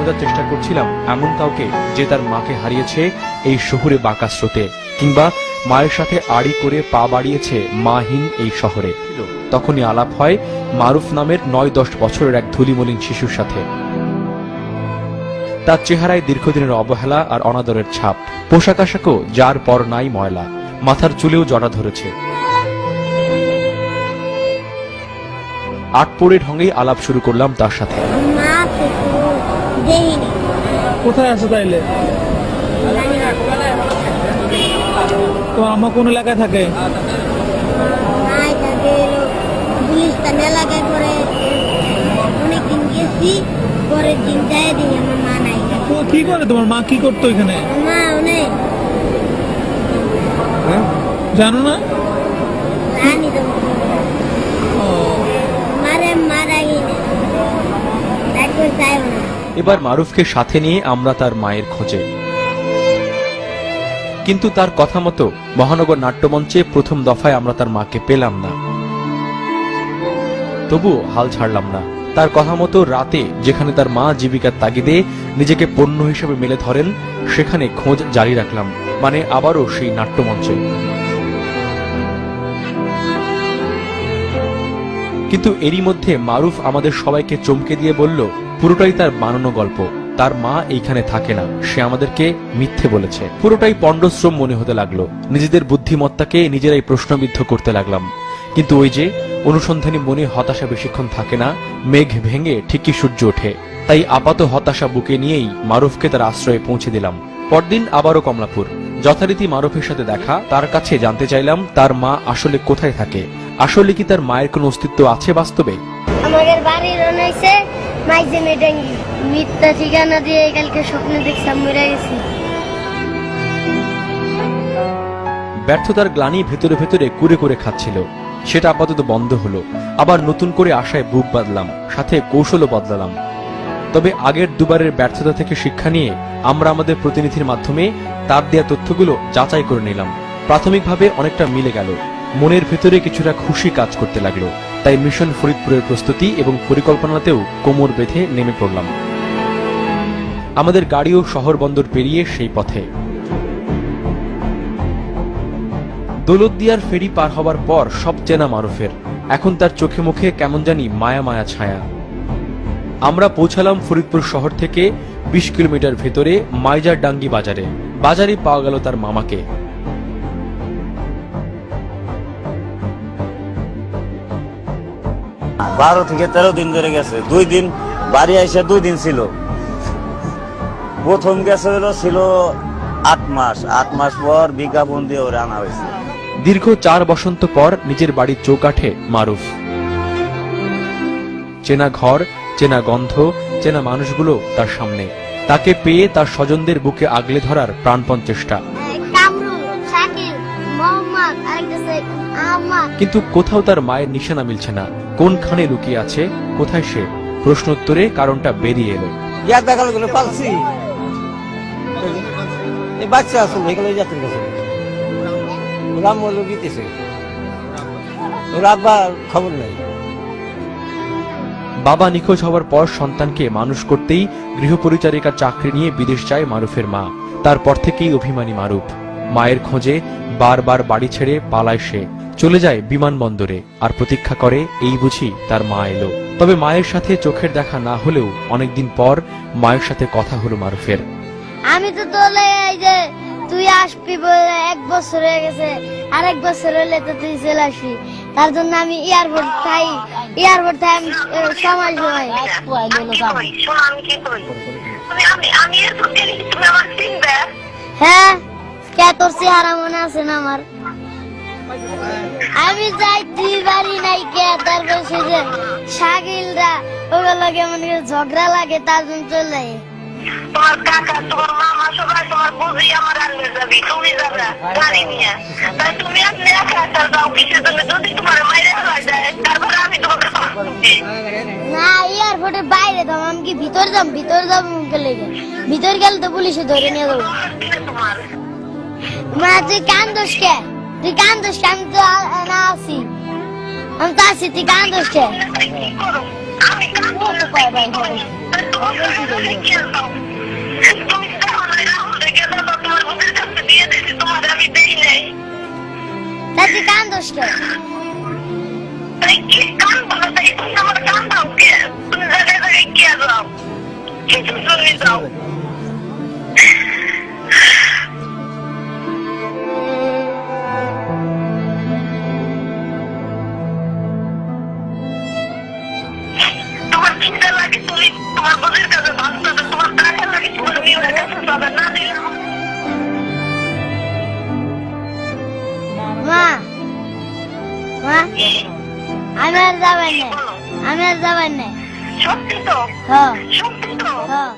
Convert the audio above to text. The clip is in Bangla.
খোঁজার চেষ্টা করছিলাম এমন কাউকে যে তার মাকে হারিয়েছে এই শহুরে বাঁকা স্রোতে, কিংবা মায়ের সাথে আড়ি করে পা বাড়িয়েছে মাহীন এই শহরে। তখনই আলাপ হয় মারুফ নামের ৯-১০ বছরের এক ধুলিমলিন শিশুর সাথে। তার চেহারায় দীর্ঘদিনের অবহেলা আর অনাদরের ছাপ। পোশাক আশাকও যার পর নাই ময়লা, মাথার চুলেও জড়া ধরেছে। আটপোড়ে ঢঙেই আলাপ শুরু করলাম তার সাথে। কোথায় আছো তাইলে? তো আমার কোন এলাকায় থাকে? কি করে তোমার মা? কি করতো এখানে জানো না? এবার মারুফকে সাথে নিয়ে আমরা তার মায়ের খোঁজে, কিন্তু তার কথা মতো মহানগর নাট্যমঞ্চে প্রথম দফায় আমরা তার মাকে পেলাম না। তবুও হাল ছাড়লাম না। তার কথা মতো রাতে যেখানে তার মা জীবিকার তাগিদে নিজেকে পণ্য হিসেবে মেলে ধরেন, সেখানে খোঁজ জারি রাখলাম, মানে আবারও সেই নাট্যমঞ্চে। কিন্তু এরই মধ্যে মারুফ আমাদের সবাইকে চমকে দিয়ে বলল, পুরোটাই তার বানানো গল্প, তার মা এইখানে থাকে না, সে আমাদেরকে মিথ্যে বলেছে। পুরোটাই পণ্ডশ্রম মনে হতে লাগলো। নিজেদের বুদ্ধিমত্তাকে নিজেরাই প্রশ্নবিদ্ধ করতে লাগলাম। কিন্তু ওই যে অনুসন্ধানী মনে হতাশা বেশিক্ষণ থাকে না, মেঘ ভেঙে ঠিকই সূর্য ওঠে। তাই আপাত হতাশা বুকে নিয়েই মারুফকে তার আশ্রয়ে পৌঁছে দিলাম। পরদিন আবারও কমলাপুর, যথারীতি মারুফের সাথে দেখা। তার কাছে জানতে চাইলাম তার মা আসলে কোথায় থাকে, আসলে কি তার মায়ের কোনো অস্তিত্ব আছে বাস্তবে। আমাদের বাড়ির রনেছে মাইজে মেডাঙ্গি, মিথ্যা ঠিকানা দিয়ে কালকে স্বপ্নে দেখলাম মরে গেছি। ব্যর্থতার গ্লানি ভেতরে ভেতরে কুরে করে খাচ্ছিল, সেটা আপাতত বন্ধ হলো। আবার নতুন করে আশায় বুক বাঁধলাম, সাথে কৌশলও বদলালাম। তবে আগের দুবারের ব্যর্থতা থেকে শিক্ষা নিয়ে আমরা আমাদের প্রতিনিধির মাধ্যমে তার দেয়া তথ্যগুলো যাচাই করে নিলাম। প্রাথমিকভাবে অনেকটা মিলে গেল, মনের ভেতরে কিছুটা খুশি কাজ করতে লাগলো। তাই মিশন ফরিদপুরের প্রস্তুতি এবং পরিকল্পনাতেও কোমর বেঁধে নেমে পড়লাম। আমাদের গাড়িও শহর বন্দর পেরিয়ে সেই পথে। দৌলতদিয়ার ফেরি পার হবার পর সব চেনা মারুফের, এখন তার চোখে মুখে কেমন জানি মায়া মায়া ছায়া। আমরা পৌঁছালাম ফরিদপুর শহর থেকে ২০ কিলোমিটার ভেতরে মাইজারডাঙ্গি বাজারে। বাজারে পাওয়া গেল তার মামাকে। 12 থেকে 13 দিন ধরে গেছে। 2 দিন বাড়ি এসে 2 দিন ছিল। প্রথম গেছে ছিল 8 মাস। 8 মাস পর বিজ্ঞাপন দিয়ে ওরে আনা হয়েছে। দীর্ঘ 4 বসন্ত পর নিজের বাড়ির চৌকাঠে মারুফ। চেনা ঘর, চেনা গন্ধ, চেনা মানুষগুলো তার সামনে। তাকে পেয়ে তার স্বজনদের বুকে আগলে ধরার প্রাণপণ চেষ্টা। কিন্তু কোথাও তার মায়ের নিশানা মিলছে না। কোনখানে লুকিয়ে আছে, কোথায় সে? প্রশ্নোত্তরে কারণটা বেরিয়ে এলো। বাবা নিখোঁজ হওয়ার পর সন্তানকে মানুষ করতেই গৃহপরিচারিকার চাকরি নিয়ে বিদেশ যায় মারুফের মা। তারপর থেকেই অভিমানী মারুফ। মায়ের খোঁজে বারবার বাড়ি ছেড়ে পালায় সে, চলে যায় বিমানবন্দরে, আর প্রতীক্ষা করে এই বুঝি তার মা এলো। তবে মায়ের সাথে চোখের দেখা না হলেও অনেকদিন পর মায়ের সাথে কথা হলো মারুফের। আমি তো তোলে এই যে তুই আসবি বলে 1 বছর হয়ে গেছে, আর 1 বছর হলে তো তুই চলে আসবি। তার জন্য আমি এয়ারপোর্ট থাই আমি সময় হ্যাঁ, কে তোর চেহারা মনে আছে না আমার? আমি যাই তুই বাড়ি নাই কে, তারপর সে যে শাকিলরা ওগুলো কেমন ঝগড়া লাগে, তার জন্য চলে তোমার কাকা, তোমার মামা, সবাই তোমার বুঝি আমার আনলে যাবি, তুমি যাবে গাড়ি নিয়ে। তাই তুমি আপনি একা যাও কিসের জন্য? যদি তোমার মাইরে হয়ে যায় তারপরে আমি তোমাকে না, এয়ারপোর্টের বাইরে দাম। আমি কি ভিতর যাবো মুখে লেগে? ভিতর গেলে তো পুলিশে ধরে নিয়ে যাবো। মা তুই কান্দোস কে? আমি তো না আছি, আমি তো আছি, তুই কান্দোস কে? আমি কাঁদবো না, তুমি খেয়াল দাও। তুমি দেখো না, রাহুল রেখে দাও, তোমার বুকের কাছে দিয়ে দিয়েছি, তোমার আমি দেই নাই। দাদি কান্দোস কে? তাই কি কাঁদবো না, তাই তুমি আমার কান্দাও কে? তুমি জায়গায় জায়গায় কে যাও, কিছু শুনে যাও। তোমার চিন্তা লাগে, তুমি তোমার বুকের কাছে ভাবতে হবে, তোমার টাকা লাগে, তোমার মেয়ের কাছে যাবে না দিলে মা মা আমি আর যাবার নাই, আমি আর যাবার নাই। সত্যি তো, হ্যাঁ সত্যি তো। হ্যাঁ